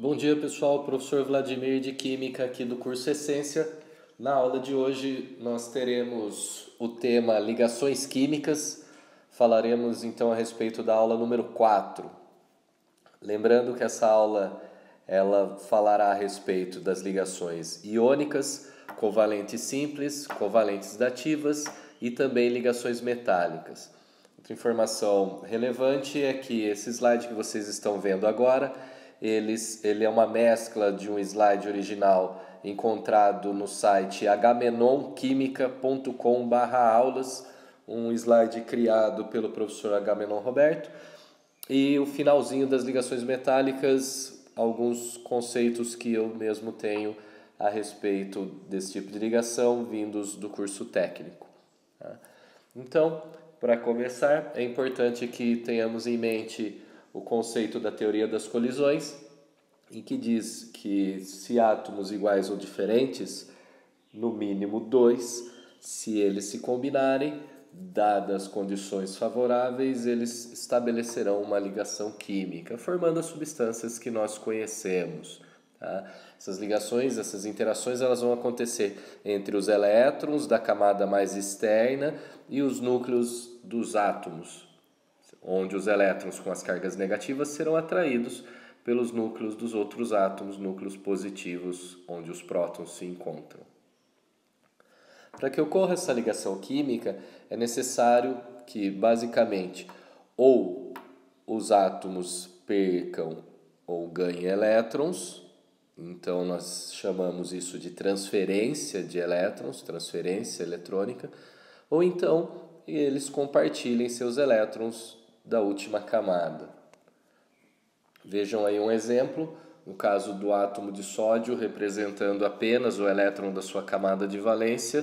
Bom dia pessoal, professor Vladimir de Química aqui do curso Essência. Na aula de hoje nós teremos o tema ligações químicas. Falaremos então a respeito da aula número 4. Lembrando que essa aula ela falará a respeito das ligações iônicas, covalentes simples, covalentes dativas e também ligações metálicas. Outra informação relevante é que esse slide que vocês estão vendo agora ele é uma mescla de um slide original encontrado no site agamenonquimica.com/aulas, um slide criado pelo professor Agamenon Roberto, e o finalzinho das ligações metálicas, alguns conceitos que eu mesmo tenho a respeito desse tipo de ligação vindos do curso técnico. Então, para começar, é importante que tenhamos em mente o conceito da teoria das colisões, em que diz que se átomos iguais ou diferentes, no mínimo dois, se eles se combinarem, dadas condições favoráveis, eles estabelecerão uma ligação química, formando as substâncias que nós conhecemos. Tá? Essas ligações, essas interações, elas vão acontecer entre os elétrons da camada mais externa e os núcleos dos átomos, onde os elétrons com as cargas negativas serão atraídos pelos núcleos dos outros átomos, núcleos positivos, onde os prótons se encontram. Para que ocorra essa ligação química, é necessário que, basicamente, ou os átomos percam ou ganhem elétrons, então nós chamamos isso de transferência de elétrons, transferência eletrônica, ou então eles compartilhem seus elétrons da última camada. Vejam aí um exemplo, no caso do átomo de sódio representando apenas o elétron da sua camada de valência,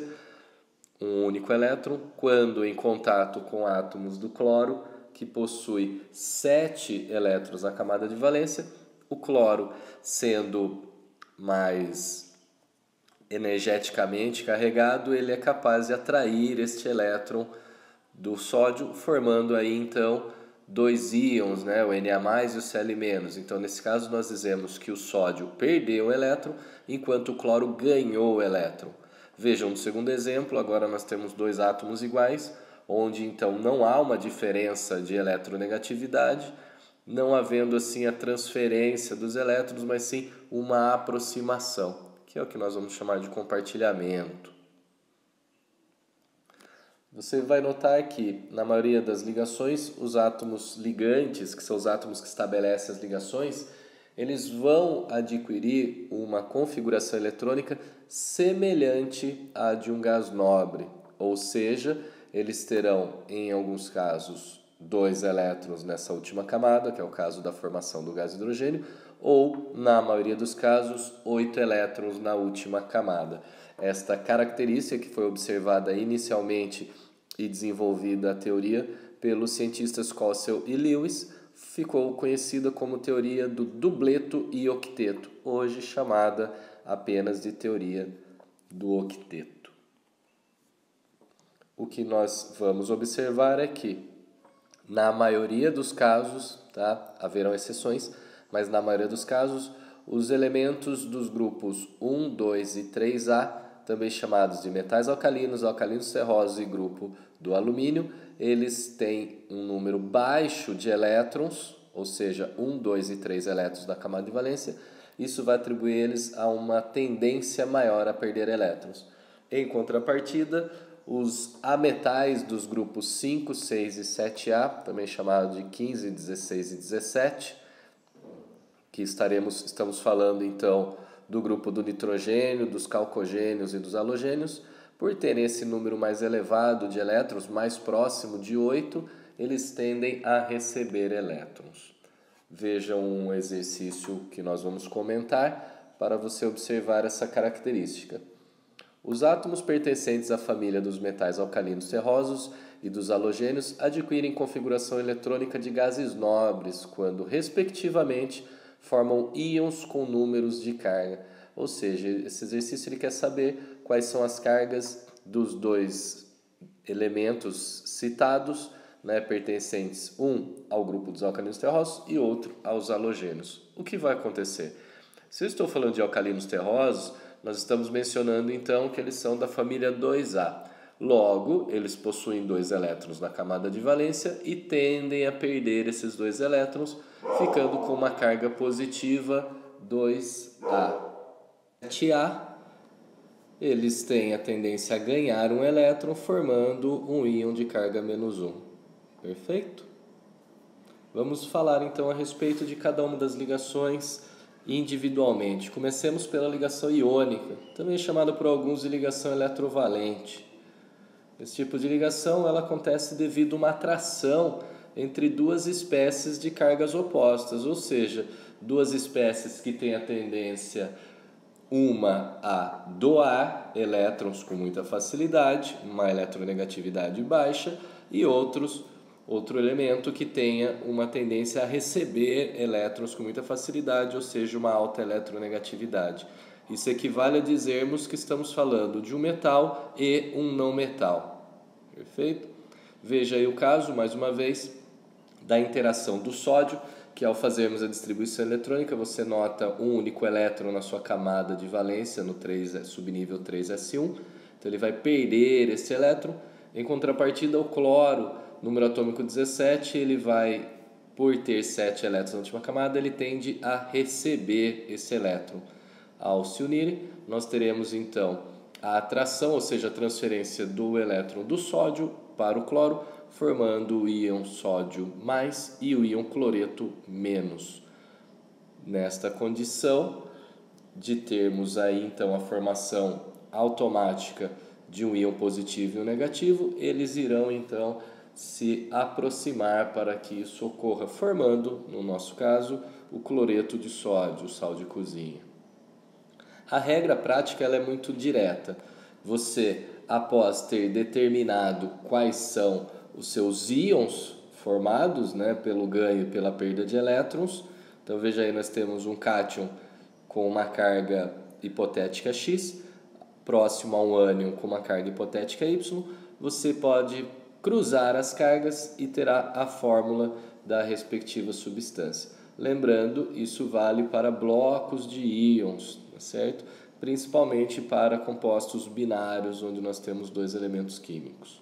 um único elétron, quando em contato com átomos do cloro, que possui 7 elétrons na camada de valência, o cloro sendo mais energeticamente carregado, ele é capaz de atrair este elétron do sódio, formando aí então dois íons, né, o Na+, e o Cl-. Então, nesse caso, nós dizemos que o sódio perdeu o elétron, enquanto o cloro ganhou o elétron. Vejam, no segundo exemplo, agora nós temos dois átomos iguais, onde então não há uma diferença de eletronegatividade, não havendo assim a transferência dos elétrons, mas sim uma aproximação, que é o que nós vamos chamar de compartilhamento. Você vai notar que, na maioria das ligações, os átomos ligantes, que são os átomos que estabelecem as ligações, eles vão adquirir uma configuração eletrônica semelhante à de um gás nobre, ou seja, eles terão, em alguns casos, 2 elétrons nessa última camada, que é o caso da formação do gás hidrogênio, ou, na maioria dos casos, 8 elétrons na última camada. Esta característica, que foi observada inicialmente e desenvolvida a teoria pelos cientistas Cossel e Lewis, ficou conhecida como teoria do dubleto e octeto, hoje chamada apenas de teoria do octeto. O que nós vamos observar é que, na maioria dos casos, tá, haverão exceções, mas na maioria dos casos, os elementos dos grupos 1, 2 e 3A, também chamados de metais alcalinos, alcalinos ferrosos e grupo do alumínio, eles têm um número baixo de elétrons, ou seja, 1, 2 e 3 elétrons na camada de valência. Isso vai atribuir eles a uma tendência maior a perder elétrons. Em contrapartida, os ametais dos grupos 5, 6 e 7A, também chamados de 15, 16 e 17, que estamos falando então do grupo do nitrogênio, dos calcogênios e dos halogênios, por terem esse número mais elevado de elétrons, mais próximo de 8, eles tendem a receber elétrons. Vejam um exercício que nós vamos comentar para você observar essa característica. Os átomos pertencentes à família dos metais alcalinos terrosos e dos halogênios adquirem configuração eletrônica de gases nobres quando, respectivamente, formam íons com números de carga. Ou seja, esse exercício ele quer saber quais são as cargas dos dois elementos citados, né, pertencentes um ao grupo dos alcalinos terrosos e outro aos halogênios. O que vai acontecer? Se eu estou falando de alcalinos terrosos, nós estamos mencionando então que eles são da família 2A. Logo, eles possuem 2 elétrons na camada de valência e tendem a perder esses 2 elétrons, ficando com uma carga positiva 2A. 7A, eles têm a tendência a ganhar um elétron, formando um íon de carga -1. Perfeito? Vamos falar então a respeito de cada uma das ligações individualmente. Comecemos pela ligação iônica, também chamada por alguns de ligação eletrovalente. Esse tipo de ligação ela acontece devido a uma atração entre duas espécies de cargas opostas, ou seja, duas espécies que têm a tendência uma a doar elétrons com muita facilidade, uma eletronegatividade baixa, e outro elemento que tenha uma tendência a receber elétrons com muita facilidade, ou seja, uma alta eletronegatividade. Isso equivale a dizermos que estamos falando de um metal e um não metal. Perfeito? Veja aí o caso, mais uma vez, da interação do sódio, que ao fazermos a distribuição eletrônica, você nota um único elétron na sua camada de valência, no subnível 3s1. Então ele vai perder esse elétron. Em contrapartida, o cloro, número atômico 17, ele vai, por ter 7 elétrons na última camada, ele tende a receber esse elétron. Ao se unirem, nós teremos então a atração, ou seja, a transferência do elétron do sódio para o cloro, formando o íon sódio mais e o íon cloreto menos. Nesta condição de termos aí então a formação automática de um íon positivo e um negativo, eles irão então se aproximar para que isso ocorra, formando, no nosso caso, o cloreto de sódio, o sal de cozinha. A regra prática ela é muito direta. Você, após ter determinado quais são os seus íons formados, pelo ganho e pela perda de elétrons, então veja aí, nós temos um cátion com uma carga hipotética X, próximo a um ânion com uma carga hipotética Y, você pode cruzar as cargas e terá a fórmula da respectiva substância. Lembrando, isso vale para blocos de íons, certo? Principalmente para compostos binários, onde nós temos 2 elementos químicos.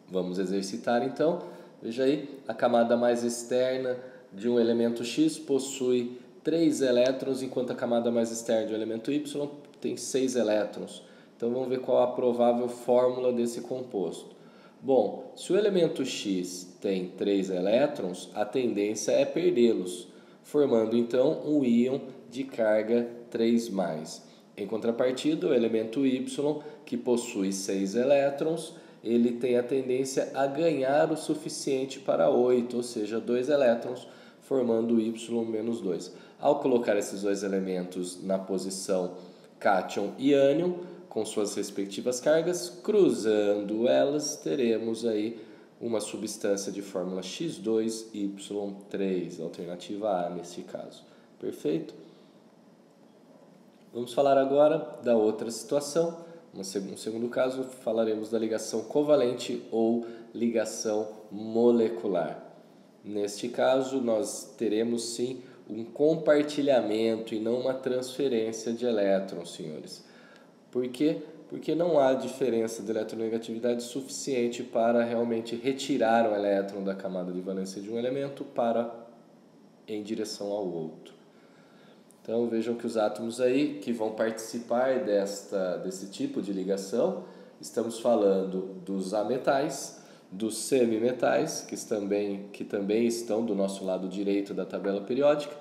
Vamos exercitar então. Veja aí, a camada mais externa de um elemento X possui 3 elétrons, enquanto a camada mais externa de um elemento Y tem 6 elétrons. Então vamos ver qual a provável fórmula desse composto. Bom, se o elemento X tem 3 elétrons, a tendência é perdê-los, formando então um íon de carga 3+. Em contrapartida, o elemento Y, que possui 6 elétrons, ele tem a tendência a ganhar o suficiente para 8, ou seja, 2 elétrons, formando o Y-2. Ao colocar esses 2 elementos na posição cátion e ânion, com suas respectivas cargas, cruzando elas, teremos aí uma substância de fórmula X2Y3, alternativa A nesse caso. Perfeito? Vamos falar agora da outra situação. Um segundo caso, falaremos da ligação covalente ou ligação molecular. Neste caso, nós teremos sim um compartilhamento e não uma transferência de elétrons, senhores. Por quê? Porque não há diferença de eletronegatividade suficiente para realmente retirar um elétron da camada de valência de um elemento em direção ao outro. Então vejam que os átomos aí que vão participar desse tipo de ligação, estamos falando dos ametais, dos semimetais, que também estão do nosso lado direito da tabela periódica,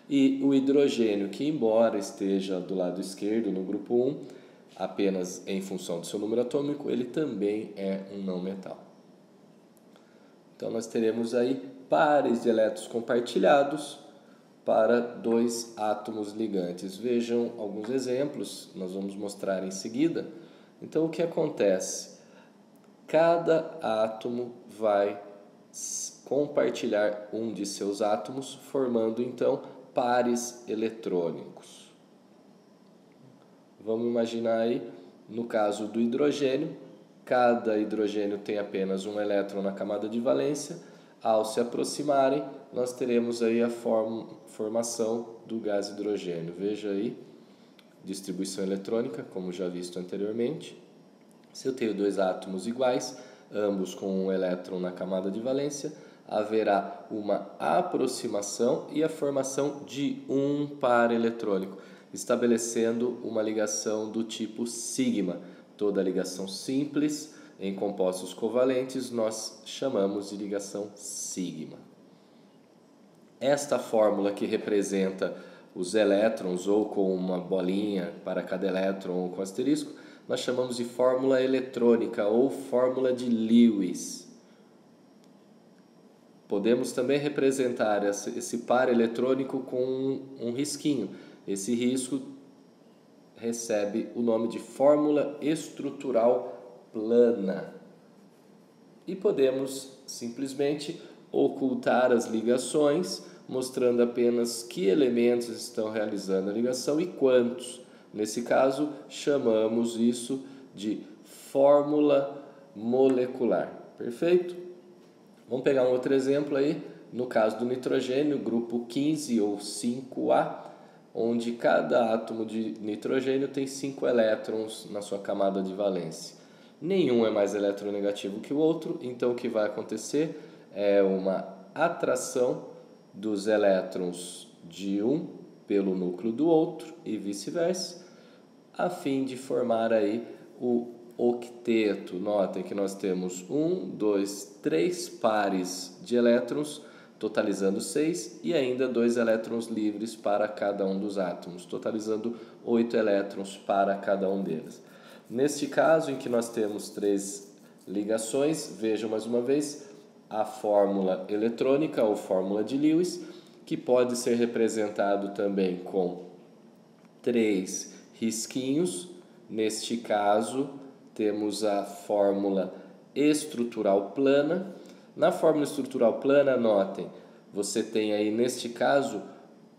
e o hidrogênio, que embora esteja do lado esquerdo no grupo 1, apenas em função do seu número atômico, ele também é um não metal. Então nós teremos aí pares de elétrons compartilhados para 2 átomos ligantes. Vejam alguns exemplos, nós vamos mostrar em seguida. Então o que acontece? Cada átomo vai compartilhar um de seus átomos, formando então pares eletrônicos. Vamos imaginar aí, no caso do hidrogênio, cada hidrogênio tem apenas um elétron na camada de valência. Ao se aproximarem, nós teremos aí a formação do gás hidrogênio. Veja aí, distribuição eletrônica, como já visto anteriormente. Se eu tenho dois átomos iguais, ambos com um elétron na camada de valência, haverá uma aproximação e a formação de um par eletrônico, estabelecendo uma ligação do tipo sigma. Toda ligação simples em compostos covalentes nós chamamos de ligação sigma. Esta fórmula que representa os elétrons, ou com uma bolinha para cada elétron ou com asterisco, nós chamamos de fórmula eletrônica ou fórmula de Lewis. Podemos também representar esse par eletrônico com um risquinho. Esse risco recebe o nome de fórmula estrutural plana. E podemos simplesmente ocultar as ligações, mostrando apenas que elementos estão realizando a ligação e quantos. Nesse caso, chamamos isso de fórmula molecular. Perfeito? Vamos pegar um outro exemplo aí. No caso do nitrogênio, grupo 15 ou 5A, onde cada átomo de nitrogênio tem 5 elétrons na sua camada de valência. Nenhum é mais eletronegativo que o outro, então o que vai acontecer é uma atração dos elétrons de um pelo núcleo do outro e vice-versa, a fim de formar aí o octeto. Notem que nós temos 1, 2, 3 pares de elétrons, totalizando 6, e ainda 2 elétrons livres para cada um dos átomos, totalizando 8 elétrons para cada um deles. Neste caso, em que nós temos 3 ligações, vejam mais uma vez a fórmula eletrônica ou fórmula de Lewis, que pode ser representado também com 3 risquinhos. Neste caso, temos a fórmula estrutural plana. Na fórmula estrutural plana, notem, você tem aí neste caso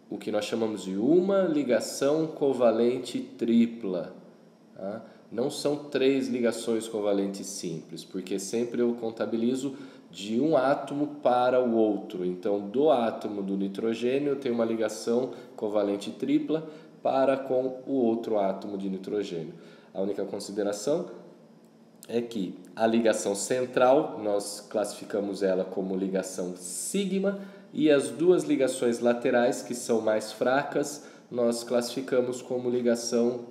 o que nós chamamos de uma ligação covalente tripla. Tá? Não são 3 ligações covalentes simples, porque sempre eu contabilizo de um átomo para o outro. Então, do átomo do nitrogênio, eu tenho uma ligação covalente tripla para com o outro átomo de nitrogênio. A única consideração é que a ligação central, nós classificamos ela como ligação sigma, e as duas ligações laterais, que são mais fracas, nós classificamos como ligação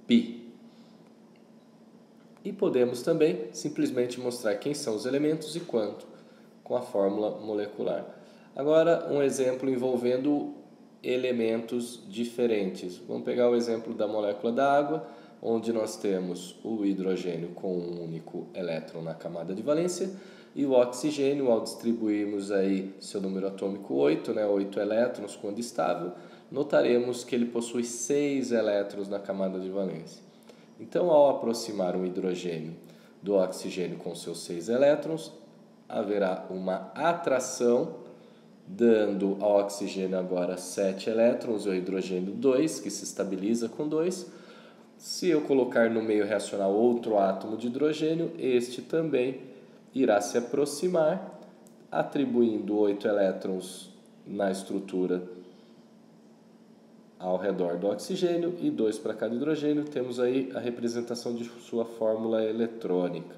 pi. E podemos também simplesmente mostrar quem são os elementos e quanto com a fórmula molecular. Agora, um exemplo envolvendo elementos diferentes. Vamos pegar o exemplo da molécula da água, onde nós temos o hidrogênio com um único elétron na camada de valência e o oxigênio, ao distribuirmos aí seu número atômico 8, 8 elétrons quando estável, notaremos que ele possui 6 elétrons na camada de valência. Então, ao aproximar um hidrogênio do oxigênio com seus 6 elétrons, haverá uma atração, dando ao oxigênio agora 7 elétrons, e ao hidrogênio 2, que se estabiliza com 2. Se eu colocar no meio reacional outro átomo de hidrogênio, este também irá se aproximar, atribuindo 8 elétrons na estrutura ao redor do oxigênio e 2 para cada hidrogênio. Temos aí a representação de sua fórmula eletrônica.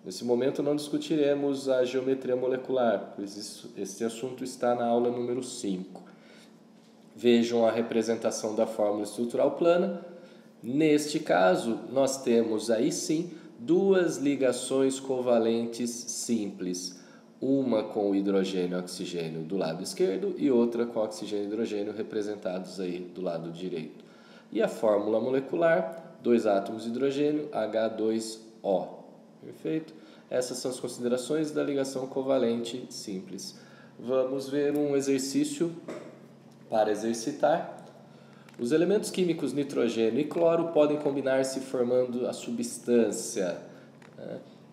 Nesse momento não discutiremos a geometria molecular, pois esse assunto está na aula número 5. Vejam a representação da fórmula estrutural plana. Neste caso, nós temos aí sim 2 ligações covalentes simples, uma com o hidrogênio e oxigênio do lado esquerdo e outra com oxigênio e hidrogênio representados aí do lado direito. E a fórmula molecular, 2 átomos de hidrogênio, H2O. Perfeito? Essas são as considerações da ligação covalente simples. Vamos ver um exercício para exercitar. Os elementos químicos nitrogênio e cloro podem combinar-se formando a substância.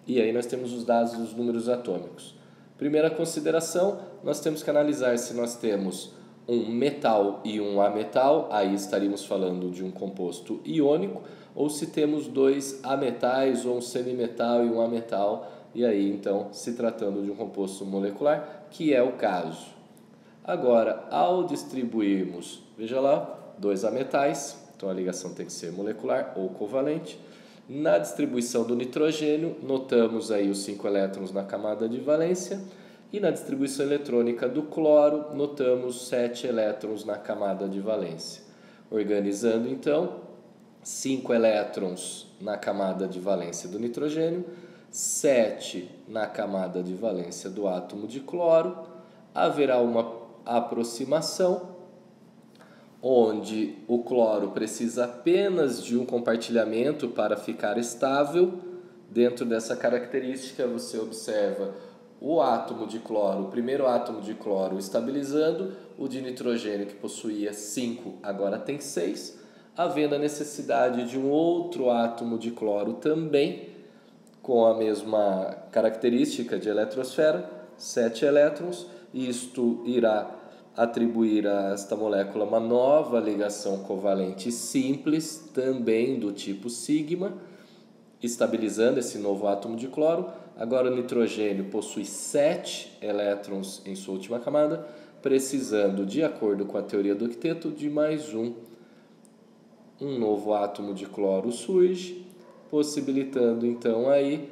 E aí nós temos os dados dos números atômicos. Primeira consideração, nós temos que analisar se nós temos um metal e um ametal, aí estaríamos falando de um composto iônico, ou se temos 2 ametais ou um semimetal e um ametal, e aí então se tratando de um composto molecular, que é o caso. Agora, ao distribuirmos, veja lá, dois ametais, então a ligação tem que ser molecular ou covalente. Na distribuição do nitrogênio, notamos aí os 5 elétrons na camada de valência, e na distribuição eletrônica do cloro, notamos 7 elétrons na camada de valência. Organizando então, 5 elétrons na camada de valência do nitrogênio, 7 na camada de valência do átomo de cloro. Haverá uma aproximação, onde o cloro precisa apenas de um compartilhamento para ficar estável. Dentro dessa característica, você observa o átomo de cloro, o primeiro átomo de cloro estabilizando, o de nitrogênio que possuía 5, agora tem 6, havendo a necessidade de um outro átomo de cloro também, com a mesma característica de eletrosfera, 7 elétrons. Isto irá atribuir a esta molécula uma nova ligação covalente simples, também do tipo sigma, estabilizando esse novo átomo de cloro. Agora o nitrogênio possui 7 elétrons em sua última camada, precisando, de acordo com a teoria do octeto, de mais um novo átomo de cloro surge, possibilitando então aí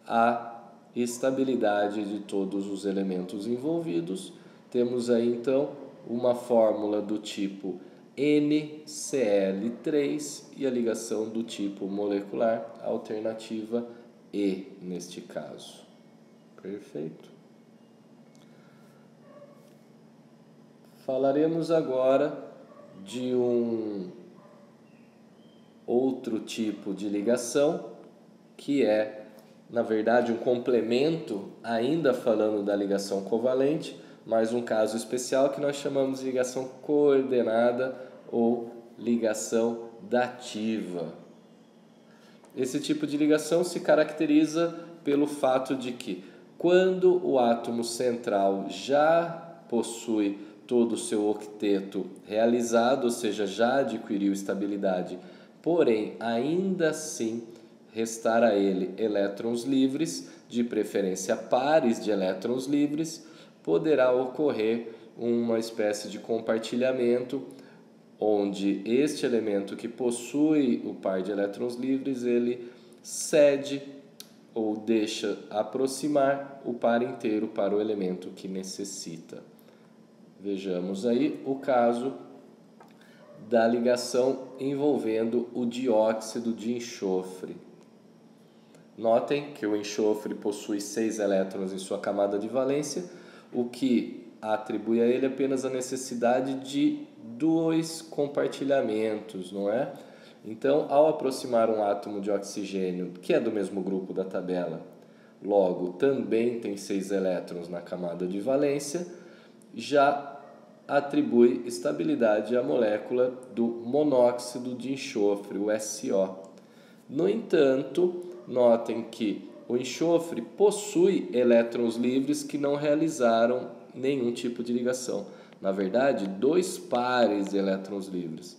a estabilidade de todos os elementos envolvidos. Temos aí então uma fórmula do tipo NCl3 e a ligação do tipo molecular alternativa E neste caso. Perfeito. Falaremos agora de um outro tipo de ligação, que é, na verdade, um complemento, ainda falando da ligação covalente, mas um caso especial que nós chamamos de ligação coordenada ou ligação dativa. Esse tipo de ligação se caracteriza pelo fato de que, quando o átomo central já possui todo o seu octeto realizado, ou seja, já adquiriu estabilidade, porém ainda assim restar a ele elétrons livres, de preferência pares de elétrons livres, poderá ocorrer uma espécie de compartilhamento, onde este elemento que possui o par de elétrons livres, ele cede ou deixa aproximar o par inteiro para o elemento que necessita. Vejamos aí o caso da ligação envolvendo o dióxido de enxofre. Notem que o enxofre possui 6 elétrons em sua camada de valência, o que atribui a ele apenas a necessidade de 2 compartilhamentos, não é? Então, ao aproximar um átomo de oxigênio, que é do mesmo grupo da tabela, logo também tem 6 elétrons na camada de valência, já atribui estabilidade à molécula do monóxido de enxofre, o SO. No entanto, notem que o enxofre possui elétrons livres que não realizaram nenhum tipo de ligação. Na verdade, 2 pares de elétrons livres.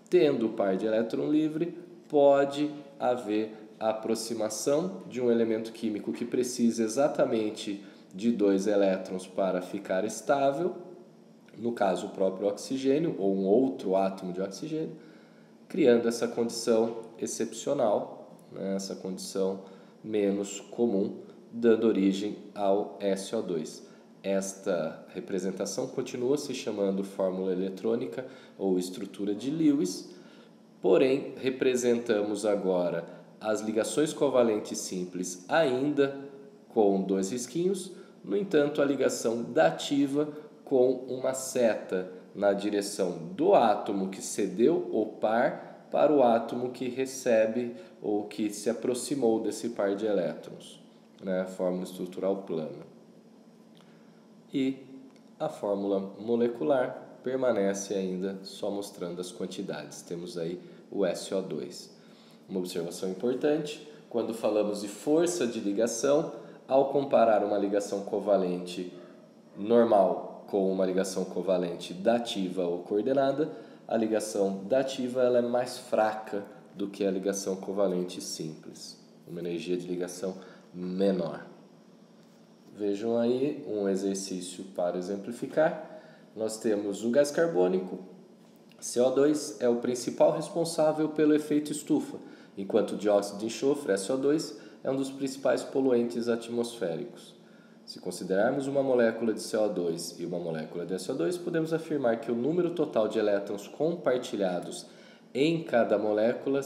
Tendo o par de elétron livre, pode haver a aproximação de um elemento químico que precisa exatamente de 2 elétrons para ficar estável, no caso o próprio oxigênio ou um outro átomo de oxigênio, criando essa condição excepcional, né, essa condição menos comum, dando origem ao SO2. Esta representação continua se chamando fórmula eletrônica ou estrutura de Lewis, porém representamos agora as ligações covalentes simples ainda com 2 risquinhos, no entanto a ligação dativa com uma seta na direção do átomo que cedeu o par para o átomo que recebe ou que se aproximou desse par de elétrons, né? Fórmula estrutural plana. E a fórmula molecular permanece ainda só mostrando as quantidades. Temos aí o SO2. Uma observação importante, quando falamos de força de ligação, ao comparar uma ligação covalente normal com uma ligação covalente dativa ou coordenada, a ligação dativa ela é mais fraca do que a ligação covalente simples, uma energia de ligação menor. Vejam aí um exercício para exemplificar. nós temos o gás carbônico, CO2 é o principal responsável pelo efeito estufa, enquanto o dióxido de enxofre, SO2, é um dos principais poluentes atmosféricos. Se considerarmos uma molécula de CO2 e uma molécula de SO2, podemos afirmar que o número total de elétrons compartilhados em cada molécula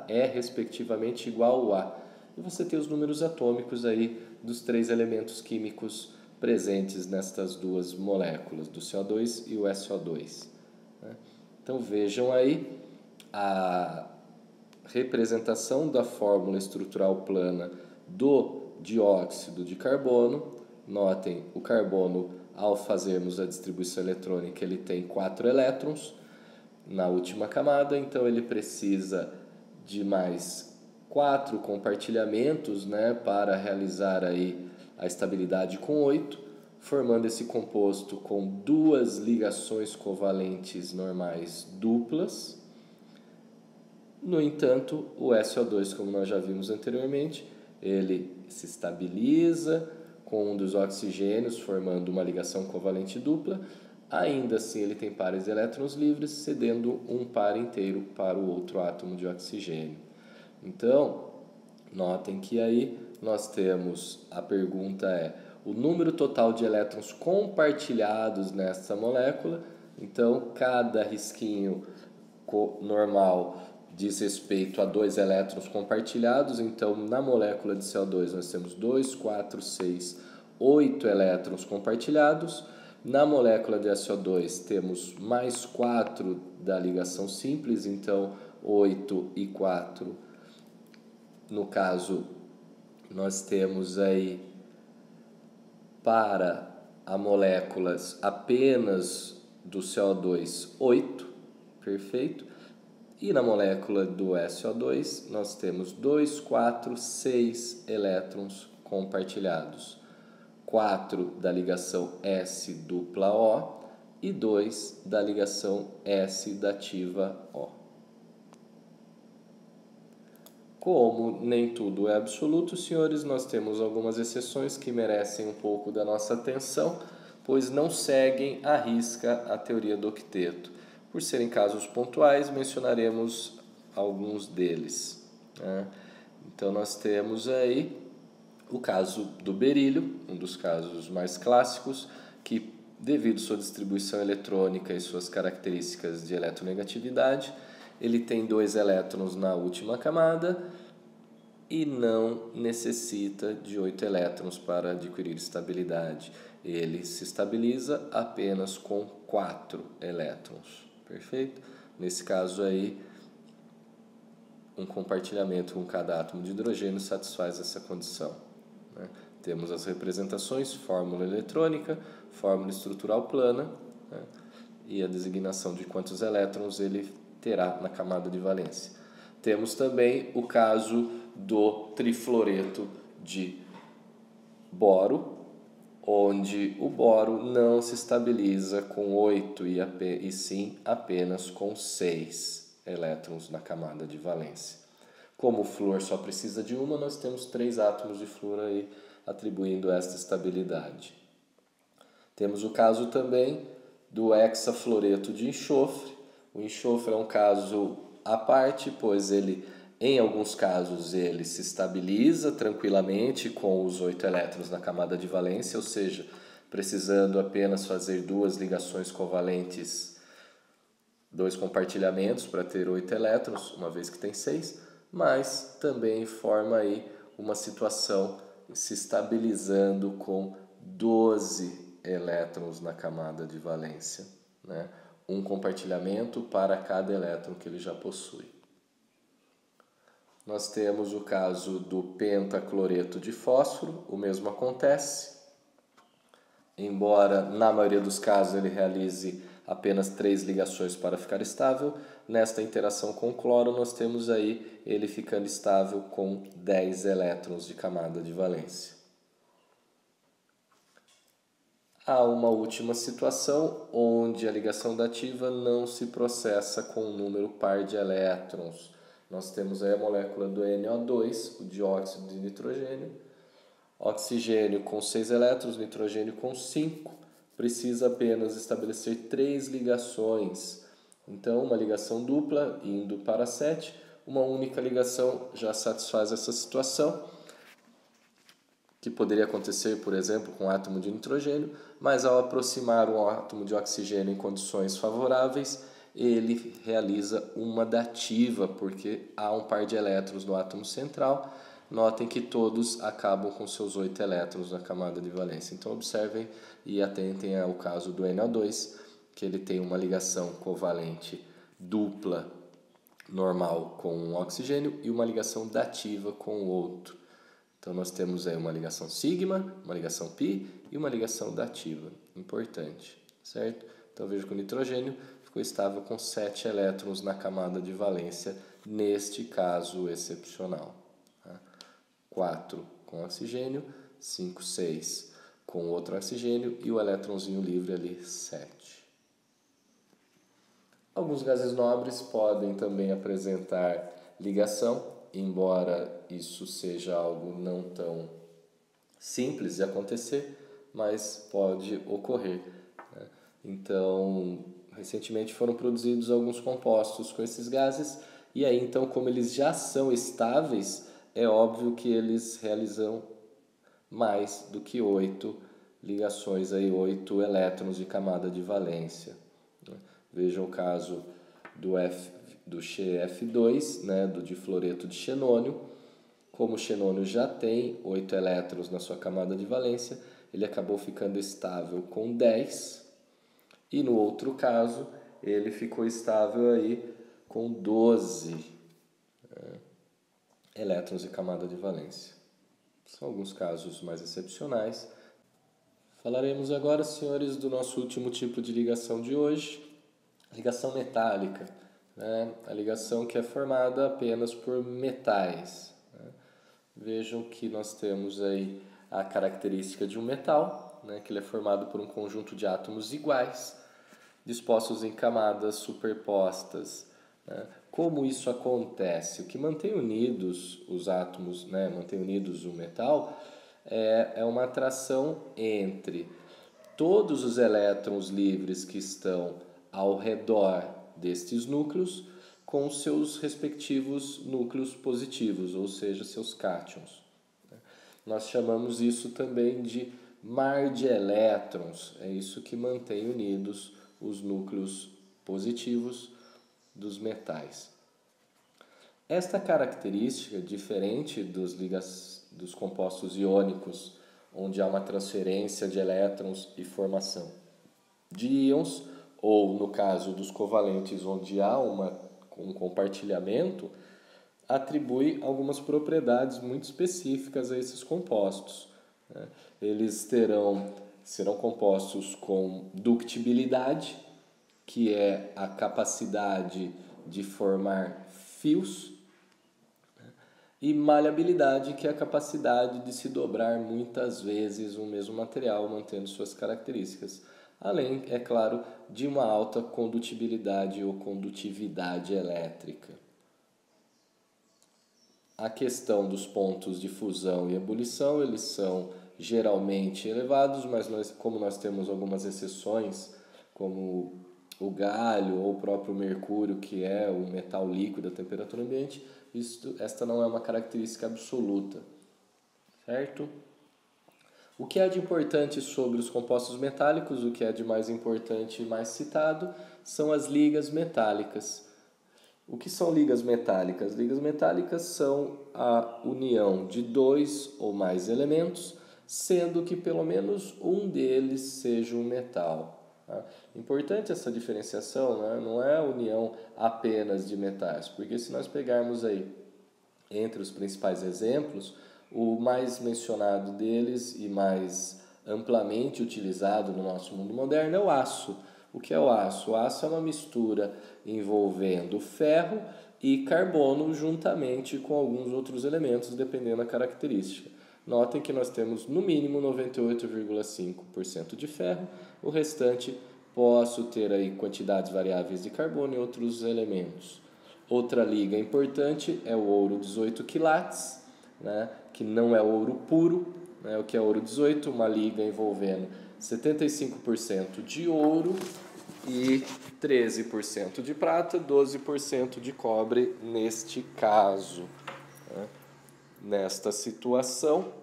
é respectivamente igual a. E você tem os números atômicos aí dos 3 elementos químicos presentes nestas duas moléculas, do CO2 e o SO2. Então vejam aí a representação da fórmula estrutural plana do dióxido de carbono. Notem, o carbono, ao fazermos a distribuição eletrônica, ele tem 4 elétrons na última camada, então ele precisa de mais 4 compartilhamentos, né, para realizar aí a estabilidade com 8, formando esse composto com 2 ligações covalentes normais duplas. No entanto, o SO2, como nós já vimos anteriormente, ele se estabiliza com um dos oxigênios, formando uma ligação covalente dupla. Ainda assim, ele tem pares de elétrons livres, cedendo um par inteiro para o outro átomo de oxigênio. Então, notem que aí nós temos, a pergunta é, o número total de elétrons compartilhados nessa molécula. Então, cada risquinho normal diz respeito a 2 elétrons compartilhados. Então, na molécula de CO2 nós temos 2, 4, 6, 8 elétrons compartilhados. Na molécula de SO2 temos mais 4 da ligação simples, então 8 e 4. No caso, nós temos aí para a moléculas apenas do CO2 8, perfeito? E na molécula do SO2 nós temos 2, 4, 6 elétrons compartilhados. 4 da ligação S dupla O e 2 da ligação S dativa O. Como nem tudo é absoluto, senhores, nós temos algumas exceções que merecem um pouco da nossa atenção, pois não seguem à risca a teoria do octeto. Por serem casos pontuais, mencionaremos alguns deles, né? Então, nós temos aí o caso do berílio, um dos casos mais clássicos, que, devido à sua distribuição eletrônica e suas características de eletronegatividade, ele tem 2 elétrons na última camada e não necessita de 8 elétrons para adquirir estabilidade. Ele se estabiliza apenas com 4 elétrons. Perfeito? Nesse caso aí, um compartilhamento com cada átomo de hidrogênio satisfaz essa condição, né? Temos as representações, fórmula eletrônica, fórmula estrutural plana, né? E a designação de quantos elétrons ele terá na camada de valência. Temos também o caso do trifluoreto de boro, onde o boro não se estabiliza com 8 e sim apenas com 6 elétrons na camada de valência. Como o flúor só precisa de uma, nós temos 3 átomos de flúor aí atribuindo esta estabilidade. Temos o caso também do hexafluoreto de enxofre. O enxofre é um caso à parte, pois ele, em alguns casos, ele se estabiliza tranquilamente com os 8 elétrons na camada de valência, ou seja, precisando apenas fazer 2 ligações covalentes, 2 compartilhamentos para ter 8 elétrons, uma vez que tem 6, mas também forma aí uma situação se estabilizando com 12 elétrons na camada de valência, né? Um compartilhamento para cada elétron que ele já possui. Nós temos o caso do pentacloreto de fósforo, o mesmo acontece, embora na maioria dos casos ele realize apenas 3 ligações para ficar estável. Nesta interação com o cloro nós temos aí ele ficando estável com 10 elétrons de camada de valência. Há uma última situação onde a ligação dativa não se processa com um número par de elétrons. Nós temos aí a molécula do NO2, o dióxido de nitrogênio, oxigênio com 6 elétrons, nitrogênio com 5. precisa apenas estabelecer 3 ligações. Então, uma ligação dupla indo para 7, uma única ligação já satisfaz essa situação, que poderia acontecer, por exemplo, com o átomo de nitrogênio, mas ao aproximar um átomo de oxigênio em condições favoráveis, ele realiza uma dativa, porque há um par de elétrons no átomo central. Notem que todos acabam com seus 8 elétrons na camada de valência. Então, observem e atentem ao caso do NO2, que ele tem uma ligação covalente dupla normal com um oxigênio e uma ligação dativa com o outro. Então, nós temos aí uma ligação sigma, uma ligação pi e uma ligação dativa. Importante, certo? Então, veja que o nitrogênio ficou estável com 7 elétrons na camada de valência, neste caso excepcional. 4 com oxigênio, 5, 6 com outro oxigênio e o elétronzinho livre ali, 7. Alguns gases nobres podem também apresentar ligação, embora isso seja algo não tão simples de acontecer, mas pode ocorrer. Então, recentemente foram produzidos alguns compostos com esses gases, e aí então, como eles já são estáveis, é óbvio que eles realizam mais do que 8 ligações, aí 8 elétrons de camada de valência. Veja o caso do CF2, do difluoreto de xenônio. Como o xenônio já tem 8 elétrons na sua camada de valência, ele acabou ficando estável com 10. E no outro caso, ele ficou estável aí com 12 elétrons de camada de valência. São alguns casos mais excepcionais. Falaremos agora, senhores, do nosso último tipo de ligação de hoje, ligação metálica. A ligação que é formada apenas por metais. Vejam que nós temos aí a característica de um metal, que ele é formado por um conjunto de átomos iguais, dispostos em camadas superpostas. Como isso acontece? O que mantém unidos os átomos, mantém unidos o metal, é uma atração entre todos os elétrons livres que estão ao redor destes núcleos com seus respectivos núcleos positivos, ou seja, seus cátions. Nós chamamos isso também de mar de elétrons, é isso que mantém unidos os núcleos positivos dos metais. Esta característica, diferente dos compostos iônicos, onde há uma transferência de elétrons e formação de íons, ou no caso dos covalentes, onde há um compartilhamento, atribui algumas propriedades muito específicas a esses compostos. Eles serão compostos com ductibilidade, que é a capacidade de formar fios, e maleabilidade, que é a capacidade de se dobrar muitas vezes o mesmo material, mantendo suas características. Além, é claro, de uma alta condutibilidade ou condutividade elétrica. A questão dos pontos de fusão e ebulição, eles são geralmente elevados, mas como nós temos algumas exceções, como o galho ou o próprio mercúrio, que é o metal líquido à temperatura ambiente, esta não é uma característica absoluta, certo? O que há de importante sobre os compostos metálicos, o que é de mais importante e mais citado, são as ligas metálicas. O que são ligas metálicas? Ligas metálicas são a união de 2 ou mais elementos, sendo que pelo menos um deles seja um metal. Importante essa diferenciação, não é a união apenas de metais, porque se nós pegarmos aí entre os principais exemplos, o mais mencionado deles e mais amplamente utilizado no nosso mundo moderno é o aço. O que é o aço? O aço é uma mistura envolvendo ferro e carbono juntamente com alguns outros elementos, dependendo da característica. Notem que nós temos no mínimo 98,5% de ferro, o restante posso ter aí quantidades variáveis de carbono e outros elementos. Outra liga importante é o ouro 18 quilates, que não é ouro puro. O que é ouro 18? Uma liga envolvendo 75% de ouro e 13% de prata, 12% de cobre neste caso, né? Nesta situação,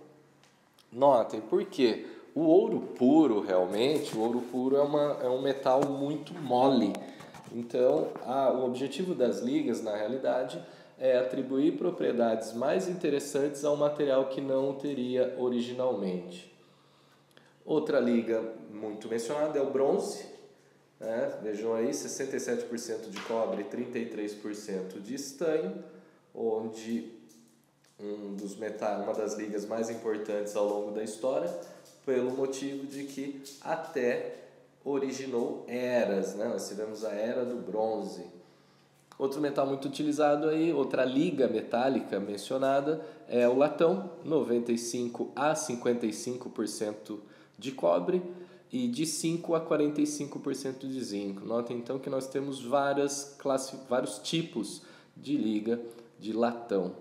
notem, porque o ouro puro realmente, o ouro puro é um metal muito mole. Então, o objetivo das ligas, na realidade, é atribuir propriedades mais interessantes a um material que não teria originalmente. Outra liga muito mencionada é o bronze, né? Vejam aí, 67% de cobre e 33% de estanho, onde uma das ligas mais importantes ao longo da história, pelo motivo de que até originou eras, né? Nós tivemos a era do bronze. Outro metal muito utilizado aí, outra liga metálica mencionada é o latão, 95 a 55% de cobre e de 5 a 45% de zinco. Notem então que nós temos vários tipos de liga de latão.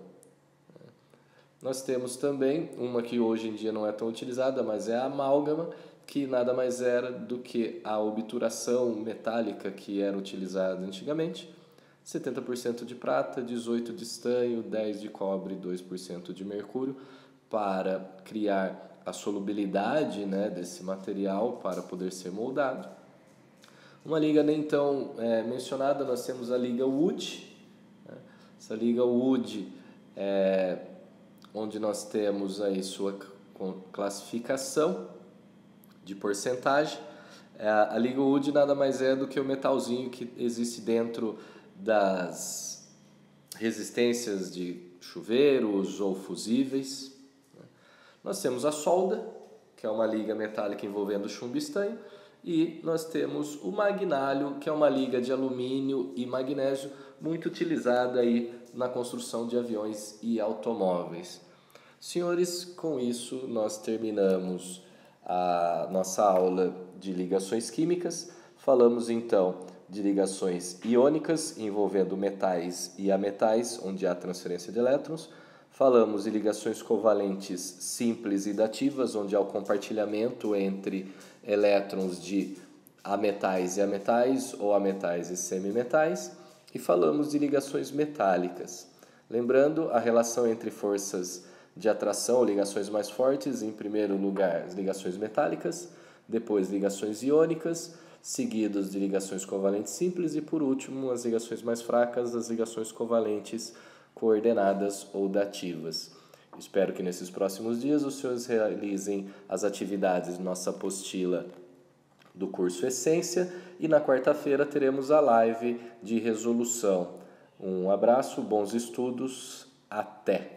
Nós temos também uma que hoje em dia não é tão utilizada, mas é a amálgama, que nada mais era do que a obturação metálica que era utilizada antigamente. 70% de prata, 18% de estanho, 10% de cobre e 2% de mercúrio, para criar a solubilidade, né, desse material para poder ser moldado. Uma liga nem tão mencionada, nós temos a liga Wood. Né? Essa liga Wood onde nós temos aí sua classificação de porcentagem. A liga Wood nada mais é do que o metalzinho que existe dentro das resistências de chuveiros ou fusíveis. Nós temos a solda, que é uma liga metálica envolvendo chumbo e estanho, e nós temos o magnálio, que é uma liga de alumínio e magnésio, muito utilizada aí na construção de aviões e automóveis. Senhores, com isso nós terminamos a nossa aula de ligações químicas. Falamos então de ligações iônicas envolvendo metais e ametais, onde há transferência de elétrons. Falamos de ligações covalentes simples e dativas, onde há o compartilhamento entre elétrons de ametais e ametais ou ametais e semimetais. E falamos de ligações metálicas. Lembrando a relação entre forças de atração ou ligações mais fortes, em primeiro lugar as ligações metálicas, depois ligações iônicas, seguidos de ligações covalentes simples e por último as ligações mais fracas, as ligações covalentes coordenadas ou dativas. Espero que nesses próximos dias os senhores realizem as atividades de nossa apostila do curso Essência e na quarta-feira teremos a live de resolução. Um abraço, bons estudos, até!